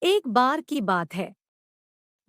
एक बार की बात है।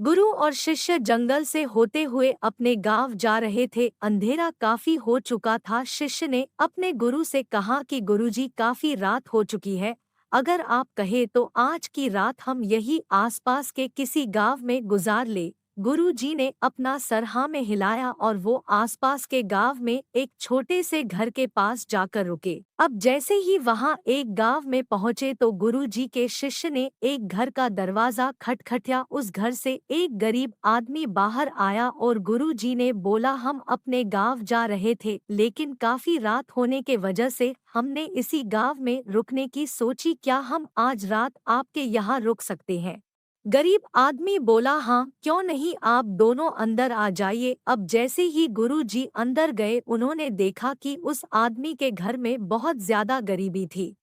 गुरु और शिष्य जंगल से होते हुए अपने गांव जा रहे थे। अंधेरा काफी हो चुका था। शिष्य ने अपने गुरु से कहा कि गुरुजी, काफी रात हो चुकी है। अगर आप कहे तो आज की रात हम यही आसपास के किसी गांव में गुजार ले। गुरु जी ने अपना सर हाँ में हिलाया और वो आसपास के गांव में एक छोटे से घर के पास जाकर रुके। अब जैसे ही वहां एक गांव में पहुंचे तो गुरु जी के शिष्य ने एक घर का दरवाजा खटखटाया। उस घर से एक गरीब आदमी बाहर आया और गुरु जी ने बोला, हम अपने गांव जा रहे थे, लेकिन काफी रात होने के वजह से हमने इसी गांव में रुकने की सोची। क्या हम आज रात आपके यहाँ रुक सकते हैं? गरीब आदमी बोला, हाँ क्यों नहीं, आप दोनों अंदर आ जाइए। अब जैसे ही गुरु जी अंदर गए उन्होंने देखा कि उस आदमी के घर में बहुत ज्यादा गरीबी थी।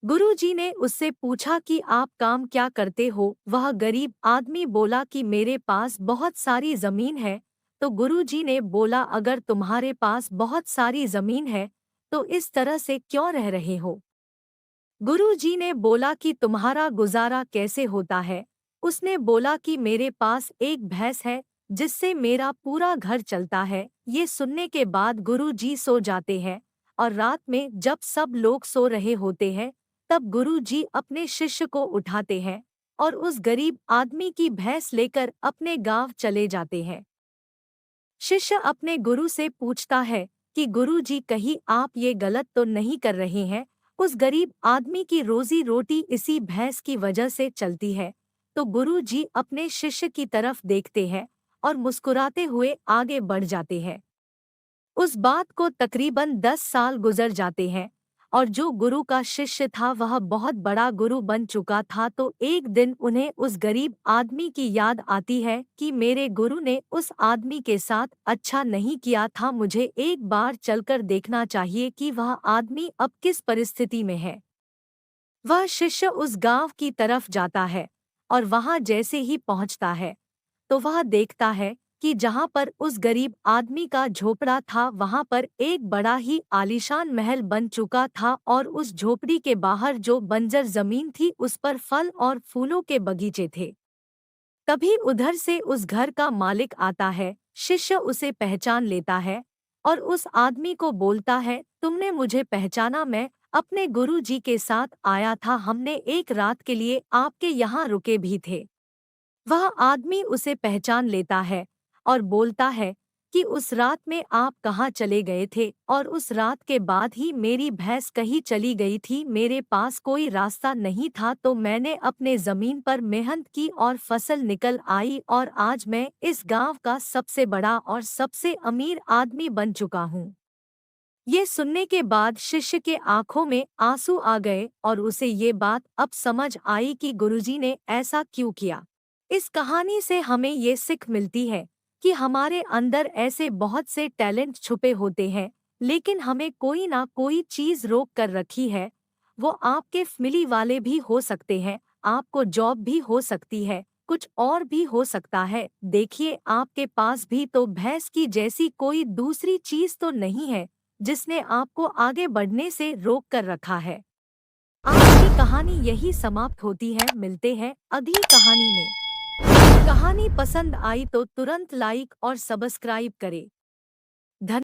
गुरु जी ने उससे पूछा कि आप काम क्या करते हो? वह गरीब आदमी बोला कि मेरे पास बहुत सारी जमीन है। तो गुरु जी ने बोला, अगर तुम्हारे पास बहुत सारी जमीन है तो इस तरह से क्यों रह रहे हो? गुरु जी ने बोला कि तुम्हारा गुजारा कैसे होता है? उसने बोला कि मेरे पास एक भैंस है जिससे मेरा पूरा घर चलता है। ये सुनने के बाद गुरु जी सो जाते हैं और रात में जब सब लोग सो रहे होते हैं तब गुरु जी अपने शिष्य को उठाते हैं और उस गरीब आदमी की भैंस लेकर अपने गांव चले जाते हैं। शिष्य अपने गुरु से पूछता है कि गुरु जी, कहीं आप ये गलत तो नहीं कर रहे हैं? उस गरीब आदमी की रोजी रोटी इसी भैंस की वजह से चलती है। तो गुरु जी अपने शिष्य की तरफ देखते हैं और मुस्कुराते हुए आगे बढ़ जाते हैं। उस बात को तकरीबन 10 साल गुजर जाते हैं और जो गुरु का शिष्य था वह बहुत बड़ा गुरु बन चुका था। तो एक दिन उन्हें उस गरीब आदमी की याद आती है कि मेरे गुरु ने उस आदमी के साथ अच्छा नहीं किया था, मुझे एक बार चलकर देखना चाहिए कि वह आदमी अब किस परिस्थिति में है। वह शिष्य उस गांव की तरफ जाता है और वहां जैसे ही पहुंचता है तो वह देखता है कि जहां पर उस गरीब आदमी का झोपड़ा था वहां पर एक बड़ा ही आलीशान महल बन चुका था और उस झोपड़ी के बाहर जो बंजर जमीन थी उस पर फल और फूलों के बगीचे थे। तभी उधर से उस घर का मालिक आता है। शिष्य उसे पहचान लेता है और उस आदमी को बोलता है, तुमने मुझे पहचाना? मैं अपने गुरु जी के साथ आया था, हमने एक रात के लिए आपके यहाँ रुके भी थे। वह आदमी उसे पहचान लेता है और बोलता है कि उस रात में आप कहाँ चले गए थे? और उस रात के बाद ही मेरी भैंस कहीं चली गई थी, मेरे पास कोई रास्ता नहीं था, तो मैंने अपने जमीन पर मेहनत की और फसल निकल आई और आज मैं इस गांव का सबसे बड़ा और सबसे अमीर आदमी बन चुका हूँ। ये सुनने के बाद शिष्य के आंखों में आंसू आ गए और उसे ये बात अब समझ आई कि गुरुजी ने ऐसा क्यों किया। इस कहानी से हमें ये सीख मिलती है कि हमारे अंदर ऐसे बहुत से टैलेंट छुपे होते हैं, लेकिन हमें कोई ना कोई चीज रोक कर रखी है। वो आपके फैमिली वाले भी हो सकते हैं, आपको जॉब भी हो सकती है, कुछ और भी हो सकता है। देखिए, आपके पास भी तो भैंस की जैसी कोई दूसरी चीज तो नहीं है जिसने आपको आगे बढ़ने से रोक कर रखा है। आज की कहानी यही समाप्त होती है। मिलते हैं अगली कहानी में। कहानी पसंद आई तो तुरंत लाइक और सब्सक्राइब करें।